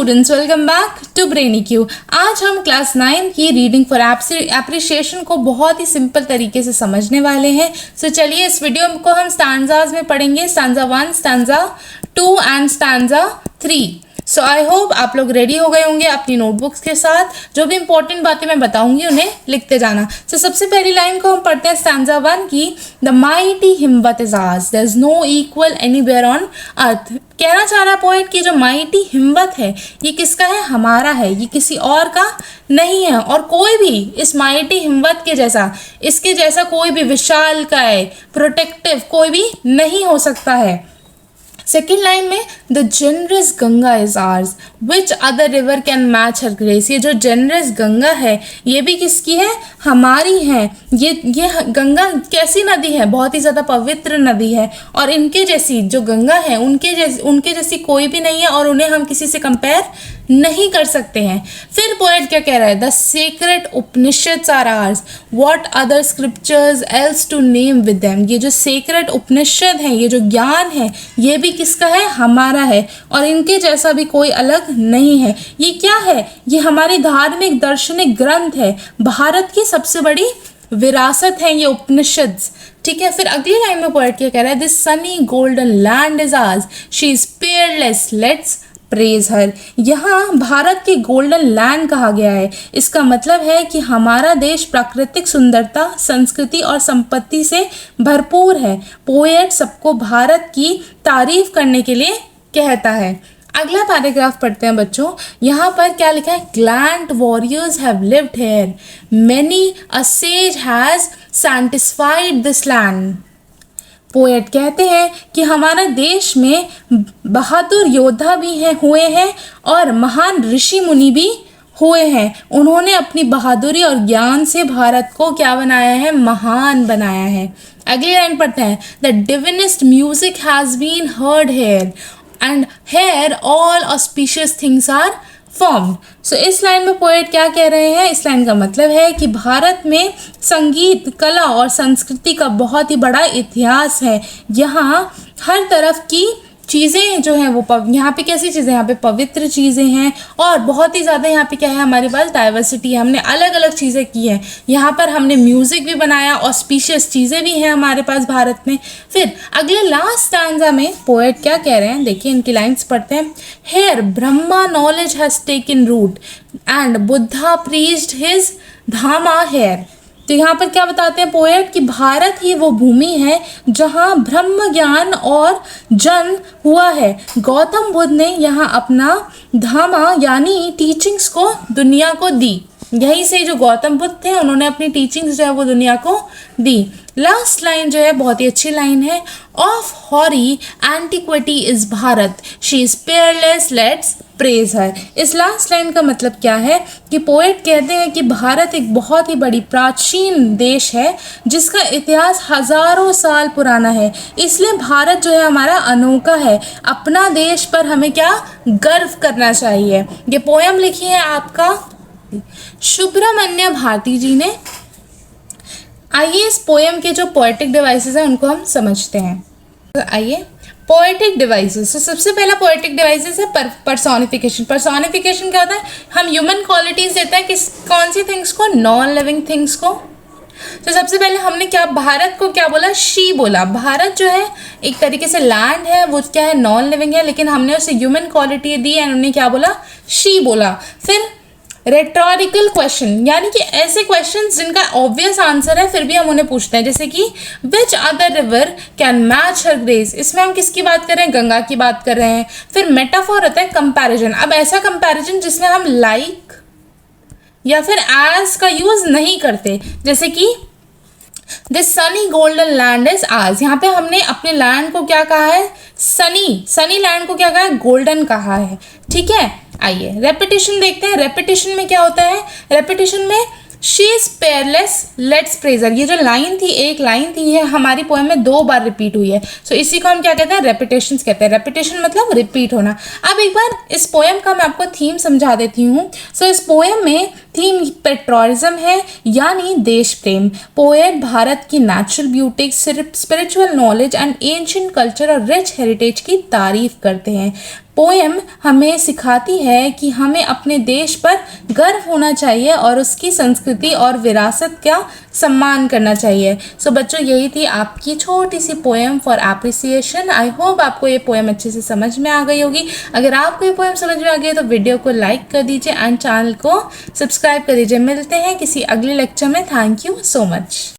Students, welcome back to Brainy Q. आज हम class 9 की रीडिंग फॉर एप्रिसिएशन को बहुत ही सिंपल तरीके से समझने वाले हैं। सो चलिए इस वीडियो को हम स्टैंजाज में पढ़ेंगे, stanza 1, stanza 2 and stanza 3। So I hope आप लोग रेडी हो गए होंगे अपनी नोटबुक्स के साथ। जो भी इंपॉर्टेंट बातें मैं बताऊंगी उन्हें लिखते जाना। सो सबसे पहली लाइन को हम पढ़ते हैं स्टैंजा 1 की। The mighty Himavat is ours, there is no equal anywhere on earth. कहना चाह रहा पोएट कि जो माइटी हिम्मत है ये किसका है? हमारा है, ये किसी और का नहीं है। और कोई भी इस माइटी हिम्मत के जैसा, इसके जैसा कोई भी विशाल का है, प्रोटेक्टिव कोई भी नहीं हो सकता है। सेकेंड लाइन में the generous Ganga is hours, which other river can match her grace. ये जो जेनरस गंगा है ये भी किसकी है? हमारी है। ये गंगा कैसी नदी है? बहुत ही ज़्यादा पवित्र नदी है। और इनके जैसी जो गंगा है उनके जैसी कोई भी नहीं है और उन्हें हम किसी से कंपेयर नहीं कर सकते हैं। फिर पोएट क्या कह रहा है? The secret Upanishads are ours, what other scriptures else to name with them. ये जो सीक्रेट उपनिषद है, ये जो ज्ञान है, ये भी किसका है? हमारा है। और इनके जैसा भी कोई अलग नहीं है। ये क्या है? ये हमारी धार्मिक दार्शनिक ग्रंथ है, भारत की सबसे बड़ी विरासत है ये उपनिषद। ठीक है। फिर अगली लाइन में पोएट क्या कह रहा है? This sunny golden land is ours, she is peerless, let's praise her. यहाँ भारत की गोल्डन लैंड कहा गया है। इसका मतलब है कि हमारा देश प्राकृतिक सुंदरता, संस्कृति और संपत्ति से भरपूर है। पोएट सबको भारत की तारीफ करने के लिए कहता है। अगला पैराग्राफ पढ़ते हैं बच्चों। यहाँ पर क्या लिखा है? Gland warriors have lived hair, many a says has satisfied this land. Poet कहते हैं कि हमारा देश में बहादुर योद्धा भी हुए हैं और महान ऋषि मुनि भी हुए हैं। उन्होंने अपनी बहादुरी और ज्ञान से भारत को क्या बनाया है? महान बनाया है। अगली लाइन पढ़ते हैं। The divinest music has been heard here and here all auspicious things are formed. So इस लाइन में पोएट क्या कह रहे हैं? इस लाइन का मतलब है कि भारत में संगीत, कला और संस्कृति का बहुत ही बड़ा इतिहास है। यहाँ हर तरफ की चीज़ें जो हैं वो यहाँ पे कैसी चीज़ें? यहाँ पे पवित्र चीज़ें हैं और बहुत ही ज़्यादा यहाँ पे क्या है? हमारे पास डाइवर्सिटी है। हमने अलग अलग चीज़ें की हैं। यहाँ पर हमने म्यूज़िक भी बनाया, ऑस्पिशियस चीज़ें भी हैं हमारे पास भारत में। फिर अगले लास्ट स्टैंजा में पोएट क्या कह रहे हैं? देखिए इनकी लाइन्स पढ़ते हैं। Here Brahma knowledge has taken root and Buddha preached his dharma here. तो यहाँ पर क्या बताते हैं पोएट कि भारत ही वो भूमि है जहाँ ब्रह्म ज्ञान और जन्म हुआ है। गौतम बुद्ध ने यहाँ अपना धामा यानी टीचिंग्स को दुनिया को दी। यहीं से जो गौतम बुद्ध थे उन्होंने अपनी टीचिंग्स जो है वो दुनिया को दी। लास्ट लाइन जो है बहुत ही अच्छी लाइन है। Of hoary antiquity is Bharat, she is peerless, let's praise her. इस लास्ट लाइन का मतलब क्या है कि पोएट कहते हैं कि भारत एक बहुत ही बड़ी प्राचीन देश है जिसका इतिहास हजारों साल पुराना है। इसलिए भारत जो है हमारा अनोखा है। अपना देश पर हमें क्या गर्व करना चाहिए। ये पोएम लिखी है आपका सुब्रमण्य भारती जी ने। आइए इस पोएम के जो पोएटिक डिवाइसेस हैं उनको हम समझते हैं। तो आइए पोएटिक डिवाइसेस। तो सबसे पहला पोएटिक डिवाइसेस है पर्सोनिफिकेशन। पर्सोनिफिकेशन क्या होता है? हम ह्यूमन क्वालिटीज देते हैं कौन सी थिंग्स को? नॉन लिविंग थिंग्स को। तो सबसे पहले हमने क्या भारत को क्या बोला? शी बोला। भारत जो है एक तरीके से लैंड है, वो क्या है? नॉन लिविंग है, लेकिन हमने उसे ह्यूमन क्वालिटी दी एंड उन्हें क्या बोला? शी बोला। फिर रेटोरिकल क्वेश्चन, यानी कि ऐसे क्वेश्चंस जिनका ऑब्वियस आंसर है फिर भी हम उन्हें पूछते हैं, जैसे कि which other river can match her grace. इसमें हम किसकी बात कर रहे हैं? गंगा की बात कर रहे हैं। फिर मेटाफोर होता है कंपैरिजन। अब ऐसा कंपैरिजन जिसमें हम लाइक या फिर एज का यूज नहीं करते, जैसे कि this sunny golden land is hours. यहाँ पे हमने अपने लैंड को क्या कहा है? सनी लैंड को क्या कहा है? गोल्डन कहा है। ठीक है। आइए रेपिटेशन देखते हैं। रेपिटेशन में क्या होता है? रेपिटेशन में she is peerless, let's praise हर। ये जो लाइन थी, एक लाइन थी, ये हमारी पोएम में 2 बार रिपीट हुई है। सो इसी को हम क्या कहते हैं? रेपिटेशन कहते हैं। रेपिटेशन मतलब रिपीट होना। अब एक बार इस पोएम का मैं आपको थीम समझा देती हूँ। सो इस पोएम में थीम पेट्रोरिज्म है, यानी देश प्रेम। पोएट भारत की natural beauty, spiritual knowledge and ancient culture और रिच हेरिटेज की तारीफ करते हैं। पोएम हमें सिखाती है कि हमें अपने देश पर गर्व होना चाहिए और उसकी संस्कृति और विरासत का सम्मान करना चाहिए। सो बच्चों, यही थी आपकी छोटी सी poem for appreciation. I hope आपको ये पोएम अच्छे से समझ में आ गई होगी। अगर आपको ये पोएम समझ में आ गई तो वीडियो को लाइक कर दीजिए एंड चैनल को सब्सक्राइब कर दीजिए। मिलते हैं किसी अगले लेक्चर में। Thank you so much.